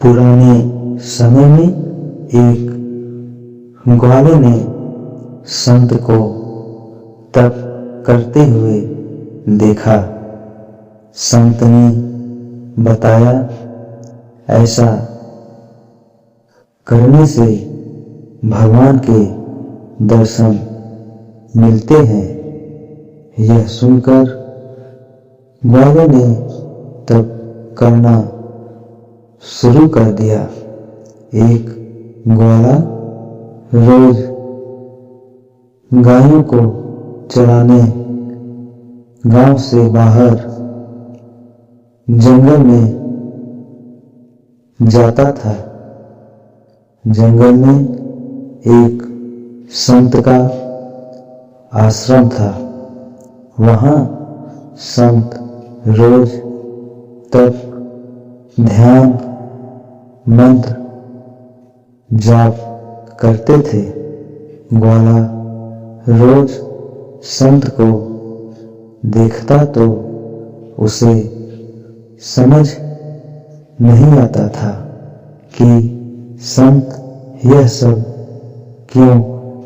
पुराने समय में एक ग्वाले ने संत को तप करते हुए देखा। संत ने बताया, ऐसा करने से भगवान के दर्शन मिलते हैं। यह सुनकर ग्वाले ने तप करना शुरू कर दिया। एक ग्वाला रोज गायों को चराने गांव से बाहर जंगल में जाता था। जंगल में एक संत का आश्रम था। वहां संत रोज तप, ध्यान, मंत्र जाप करते थे। ग्वाला रोज संत को देखता तो उसे समझ नहीं आता था कि संत यह सब क्यों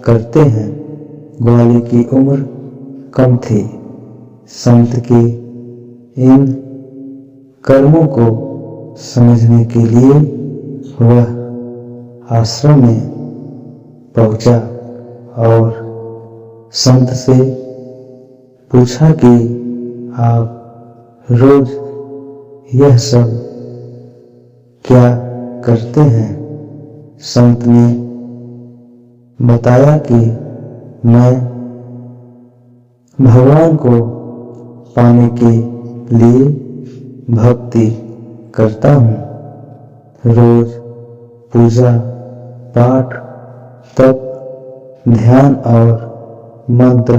करते हैं। ग्वाले की उम्र कम थी। संत के इन कर्मों को समझने के लिए वह आश्रम में पहुंचा और संत से पूछा कि आप रोज यह सब क्या करते हैं। संत ने बताया कि मैं भगवान को पाने के लिए भक्ति करता हूँ। रोज पूजा पाठ, तप, ध्यान और मंत्र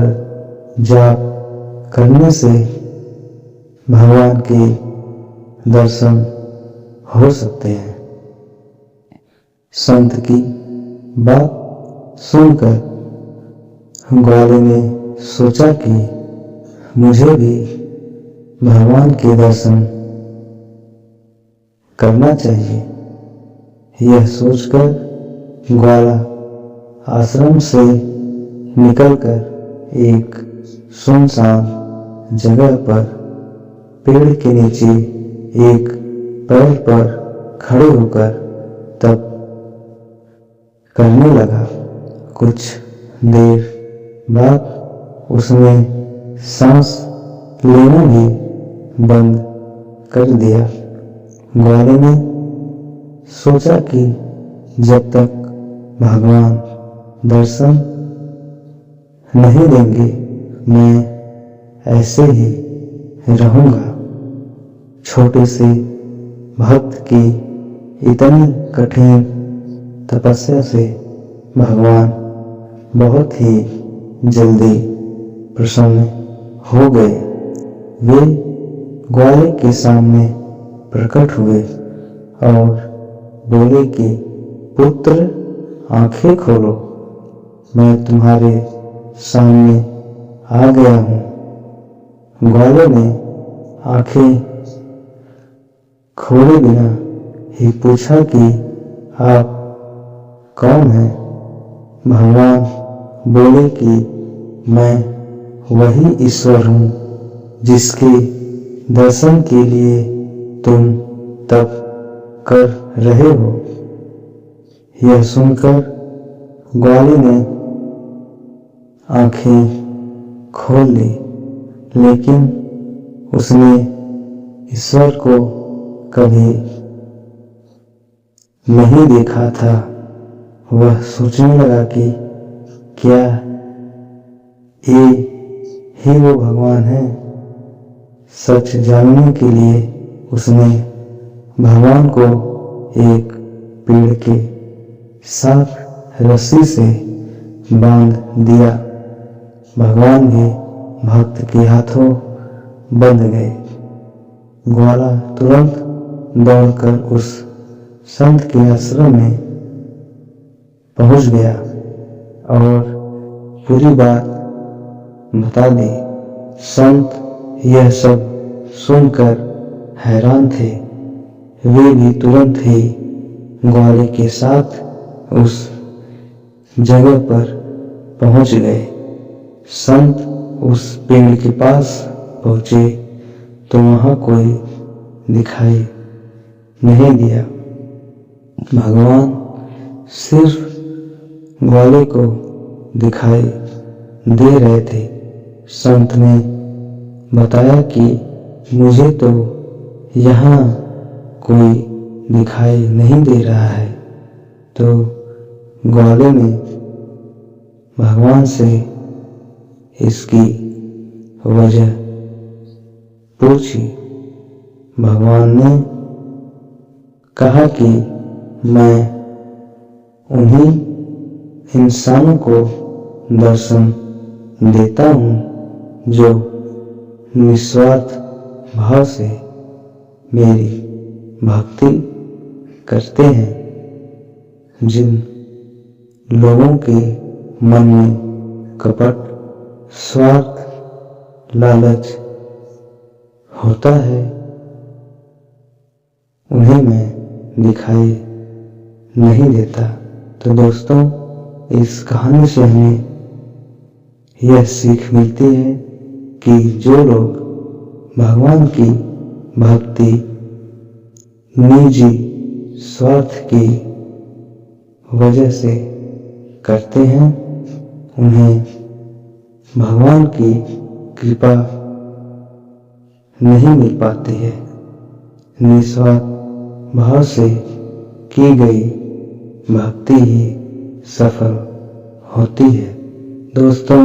जाप करने से भगवान के दर्शन हो सकते हैं। संत की बात सुनकर ग्वाले ने सोचा कि मुझे भी भगवान के दर्शन करना चाहिए। यह सोचकर ग्वाला आश्रम से निकलकर एक सुनसान जगह पर पेड़ के नीचे एक पैर पर खड़े होकर तप करने लगा। कुछ देर बाद उसने सांस लेना भी बंद कर दिया। ग्वाले ने सोचा कि जब तक भगवान दर्शन नहीं देंगे मैं ऐसे ही रहूंगा। छोटे से भक्त की इतनी कठिन तपस्या से भगवान बहुत ही जल्दी प्रसन्न हो गए। वे ग्वाले के सामने प्रकट हुए और बोले कि पुत्र, आंखें खोलो, मैं तुम्हारे सामने आ गया हूँ। ग्वाले ने आंखें खोले बिना ही पूछा कि आप कौन हैं। भगवान बोले कि मैं वही ईश्वर हूँ जिसके दर्शन के लिए तुम तप कर रहे हो। यह सुनकर ग्वाले ने आंखें खोल ली, लेकिन उसने ईश्वर को कभी नहीं देखा था। वह सोचने लगा कि क्या ये ही वो भगवान है। सच जानने के लिए उसने भगवान को एक पेड़ के साथ रस्सी से बांध दिया। भगवान भी भक्त के हाथों बंध गए। ग्वाला तुरंत दौड़कर उस संत के आश्रम में पहुंच गया और पूरी बात बता दी। संत यह सब सुनकर हैरान थे। वे भी तुरंत ही ग्वाले के साथ उस जगह पर पहुंच गए। संत उस पेड़ के पास पहुंचे तो वहां कोई दिखाई नहीं दिया। भगवान सिर्फ ग्वाले को दिखाई दे रहे थे। संत ने बताया कि मुझे तो यहाँ कोई दिखाई नहीं दे रहा है। तो ग्वाले ने भगवान से इसकी वजह पूछी। भगवान ने कहा कि मैं उन्हीं इंसानों को दर्शन देता हूँ जो निस्वार्थ भाव से मेरी भक्ति करते हैं। जिन लोगों के मन में कपट, स्वार्थ, लालच होता है उन्हें मैं दिखाई नहीं देता। तो दोस्तों, इस कहानी से हमें यह सीख मिलती है कि जो लोग भगवान की भक्ति निजी स्वार्थ की वजह से करते हैं, उन्हें भगवान की कृपा नहीं मिल पाती है। निस्वार्थ भाव से की गई भक्ति ही सफल होती है। दोस्तों,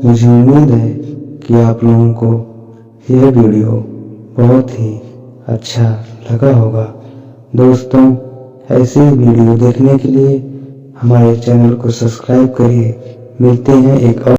मुझे उम्मीद है कि आप लोगों को यह वीडियो बहुत ही अच्छा लगा होगा। दोस्तों, ऐसे वीडियो देखने के लिए हमारे चैनल को सब्सक्राइब करिए। मिलते हैं एक और